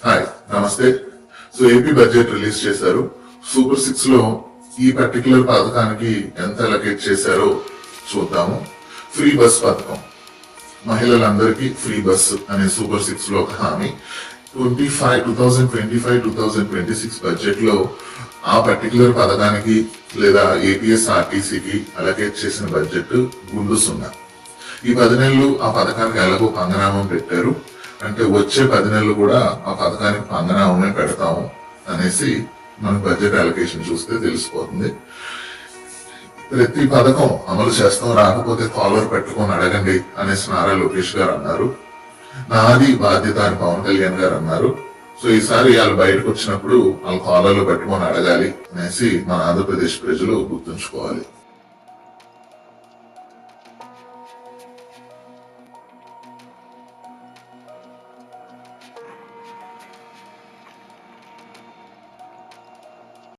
Hi నమస్తే. So AP budget release చేశారు. Super 6 లో ఈ పర్టికులర్ పథకానికి ఎంత అలొకేట్ చేశారో చూద్దాము. ఫ్రీ బస్ పథకం, మహిళలందరికీ ఫ్రీ బస్ అనే సూపర్ 6 లో ఒక హామీ. 2025-2026 బడ్జెట్ లో ఆ పర్టికులర్ పథకానికి లేదా ఏపీఎస్ఆర్టీసీకి అలొకేట్ చేసిన బడ్జెట్ గుండు సున్నా. ఈ 10 నెలలు ఆ పథకానికి ఎలాగో పంగనామం పెట్టారు. అంటే వచ్చే 10 నెలలు కూడా ఆ పథకానికి పంగనామమే పెడతాము అనేసి మన బడ్జెట్ అలొకేషన్ చూస్తే తెలిసిపోతుంది. ప్రతి పథకం అమలు చేస్తాం, రాకపోతే కాలర్ పెట్టుకొని అడగండి అనేసి నారా లోకేష్ గారు అన్నారు. నాది బాధ్యత అని పవన్ కళ్యాణ్ గారు అన్నారు. సో ఈసారి వాళ్ళు బయటకు వచ్చినప్పుడు వాళ్ళు కాలర్లు పెట్టుకొని అడగాలి అనేసి మన ఆంధ్రప్రదేశ్ ప్రజలు గుర్తుంచుకోవాలి.